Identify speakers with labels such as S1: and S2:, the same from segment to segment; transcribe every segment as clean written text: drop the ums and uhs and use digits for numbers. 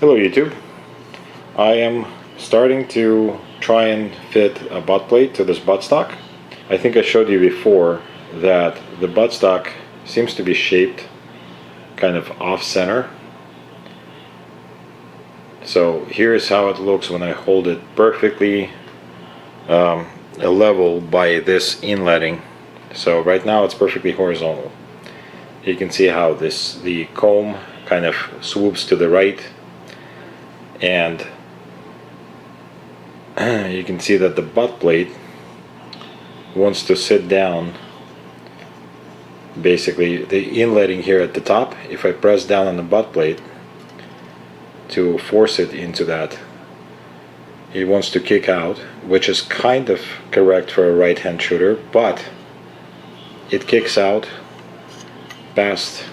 S1: Hello YouTube. I am starting to try and fit a butt plate to this buttstock. I think I showed you before that the buttstock seems to be shaped kind of off-center. So here's how it looks when I hold it perfectly level by this inletting. So right now it's perfectly horizontal. You can see how the comb kind of swoops to the right, and you can see that the butt plate wants to sit down. Basically the inletting here at the top, if I press down on the butt plate to force it into that, it wants to kick out, which is kind of correct for a right-hand shooter, but it kicks out past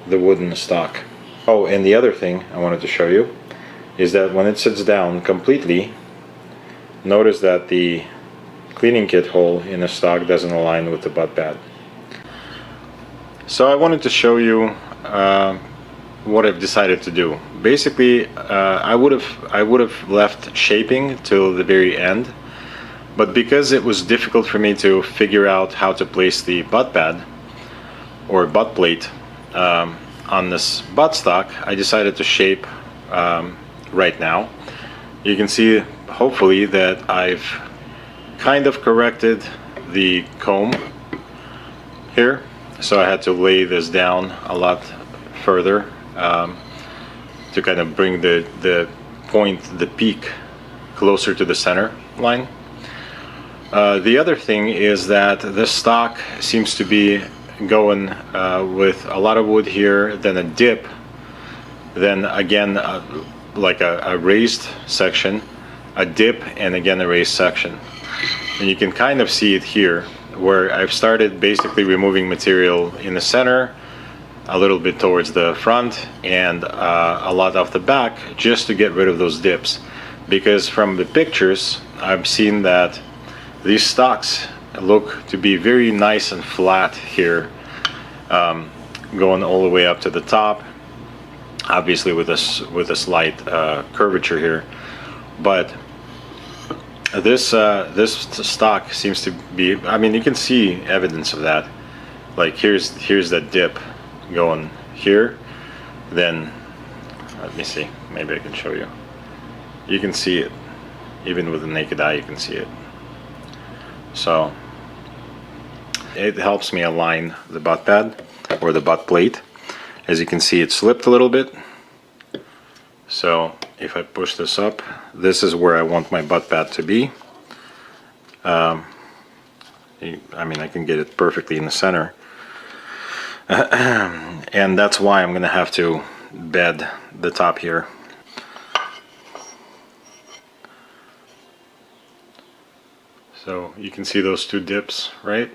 S1: the wooden stock. Oh, and the other thing I wanted to show you is that when it sits down completely, notice that the cleaning kit hole in the stock doesn't align with the butt pad. So I wanted to show you what I've decided to do. Basically, I would have left shaping till the very end, but because it was difficult for me to figure out how to place the butt pad or butt plate on this buttstock, I decided to shape right now. You can see hopefully that I've kind of corrected the comb here, so I had to lay this down a lot further to kind of bring the point, the peak, closer to the center line. The other thing is that this stock seems to be going with a lot of wood here, then a dip, then again like a raised section, a dip, and again a raised section. And you can kind of see it here where I've started basically removing material in the center, a little bit towards the front, and a lot off the back, just to get rid of those dips, because from the pictures I've seen that these stocks look to be very nice and flat here, going all the way up to the top, obviously with a slight curvature here. But this stock seems to be, I mean, you can see evidence of that. Like here's that dip going here, then let me see, maybe I can show you. You can see it, even with the naked eye you can see it. So it helps me align the butt pad or the butt plate. As you can see, it slipped a little bit. So if I push this up, this is where I want my butt pad to be. I mean, I can get it perfectly in the center. And that's why I'm gonna have to bed the top here. So you can see those two dips, right?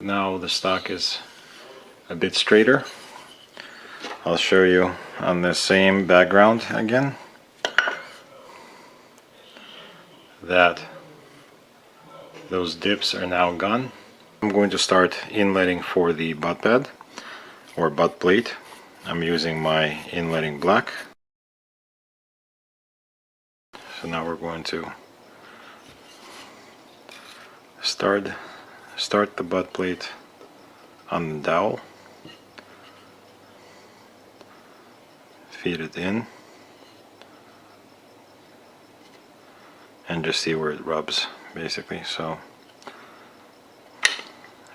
S1: Now the stock is a bit straighter. I'll show you on the same background again that those dips are now gone. I'm going to start inletting for the butt pad or butt plate. I'm using my inletting black. So now we're going to start the butt plate on the dowel, feed it in, and just see where it rubs basically. So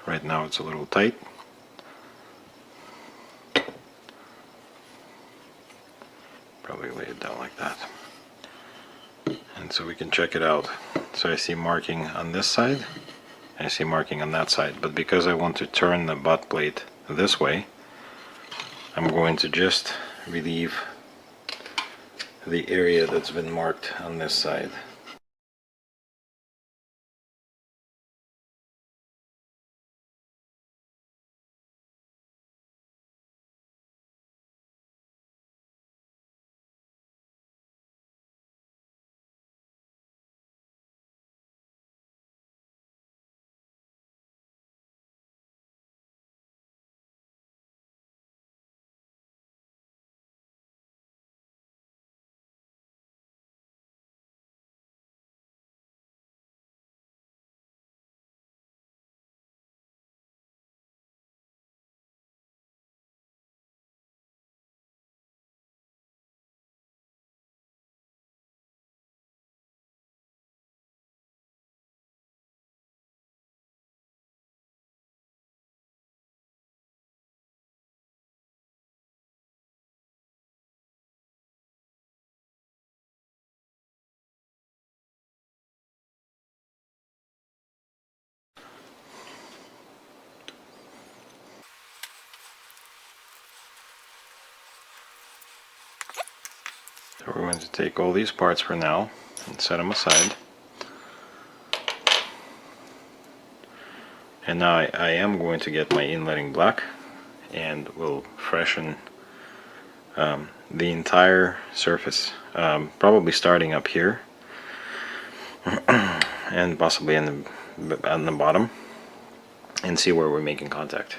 S1: right now it's a little tight. Probably lay it down like that. And so we can check it out. So I see marking on this side, I see marking on that side, but because I want to turn the butt plate this way, I'm going to just relieve the area that's been marked on this side. So we're going to take all these parts for now and set them aside. And now I am going to get my inletting black and we'll freshen the entire surface, probably starting up here and possibly on the bottom, and see where we're making contact.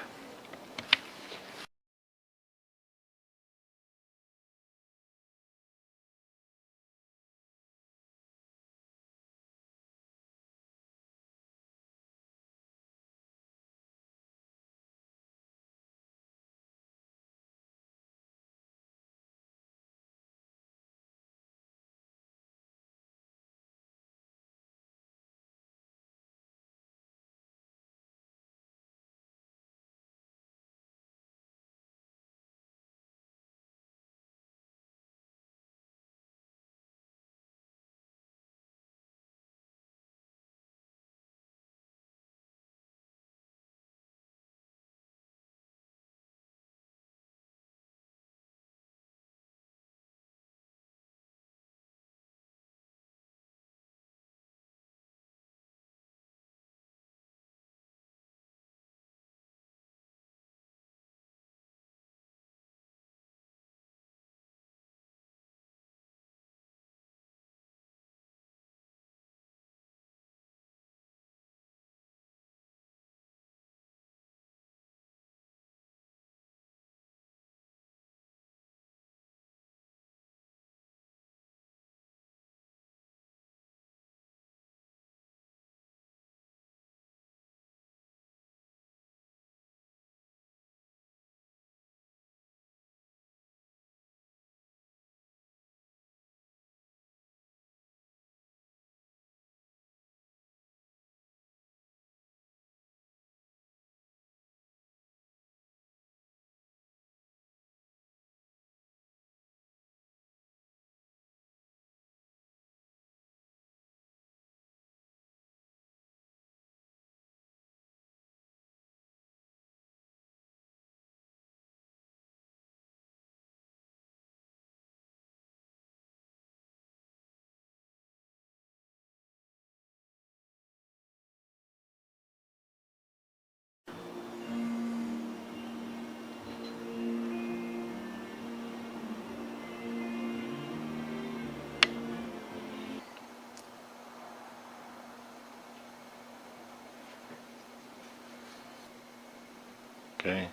S1: Okay.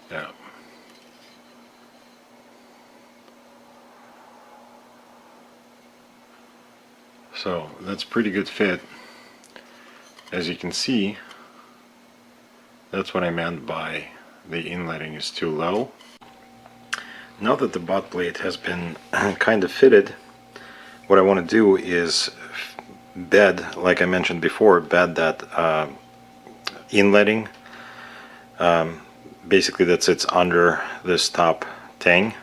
S1: Yeah. So that's pretty good fit. As you can see, that's what I meant by the inletting is too low. Now that the butt plate has been kind of fitted, what I want to do is bed, like I mentioned before, bed that inletting basically that sits under this top tang.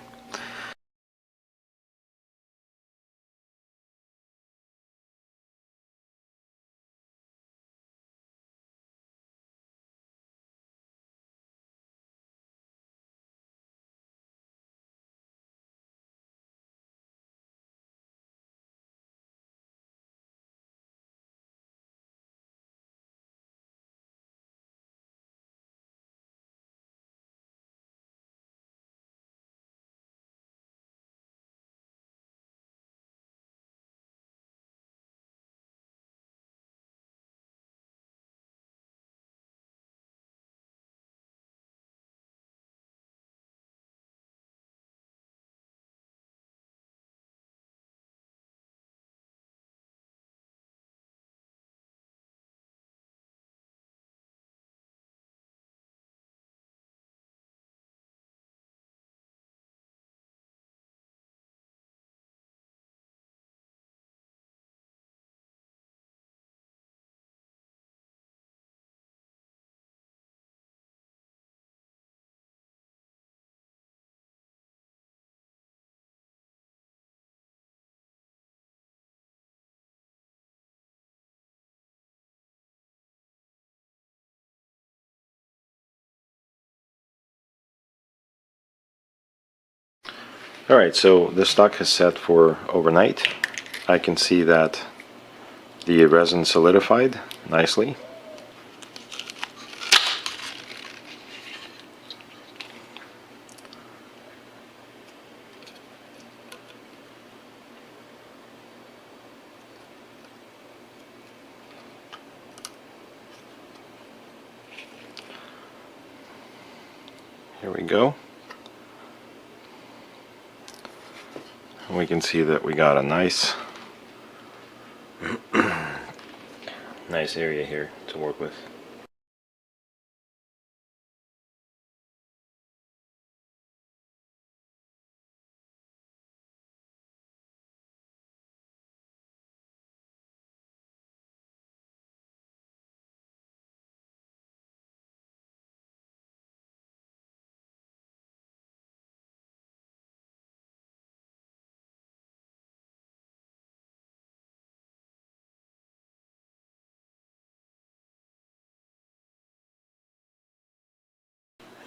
S1: Alright, so the stock has set for overnight. I can see that the resin solidified nicely. Here we go. We can see that we got a nice nice area here to work with.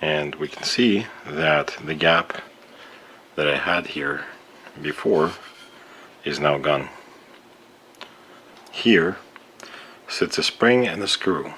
S1: And we can see that the gap that I had here before is now gone. Here sits a spring and a screw.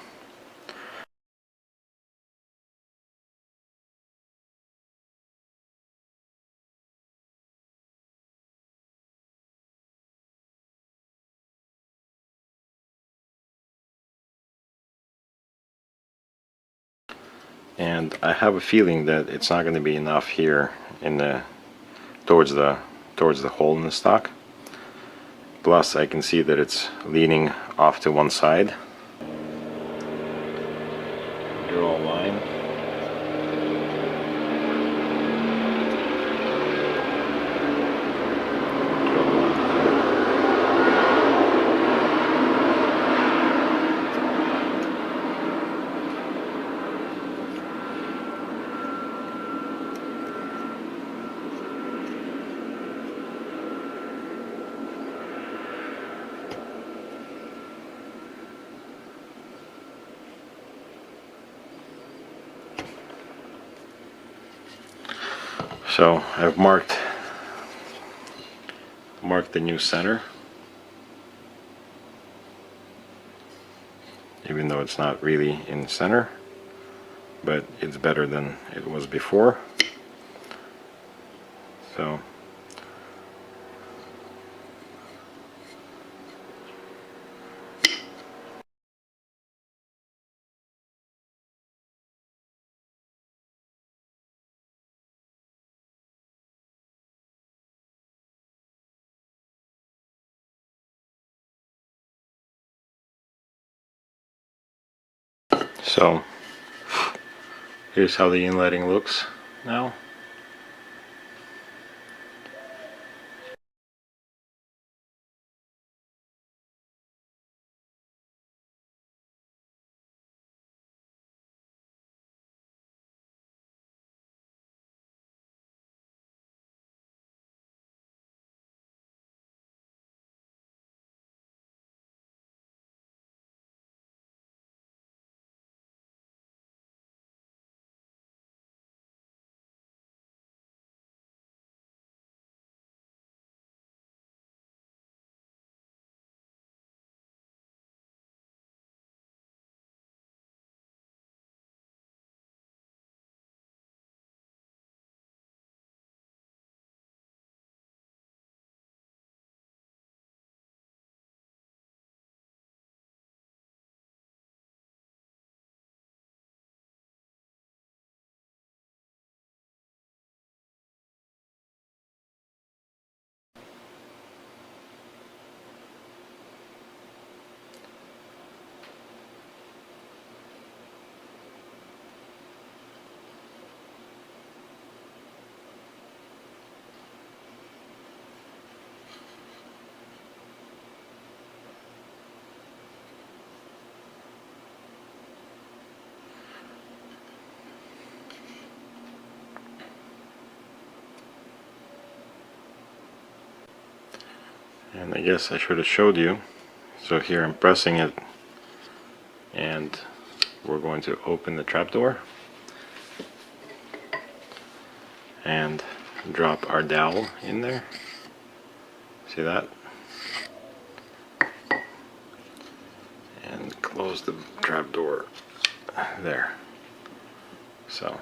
S1: And I have a feeling that it's not going to be enough here in the towards the hole in the stock. Plus I can see that it's leaning off to one side. Draw a line. So I've marked the new center, even though it's not really in center, but it's better than it was before. So So here's how the inletting looks now. And I guess I should have showed you. So here I'm pressing it, and we're going to open the trapdoor and drop our dowel in there. See that? And close the trapdoor there. So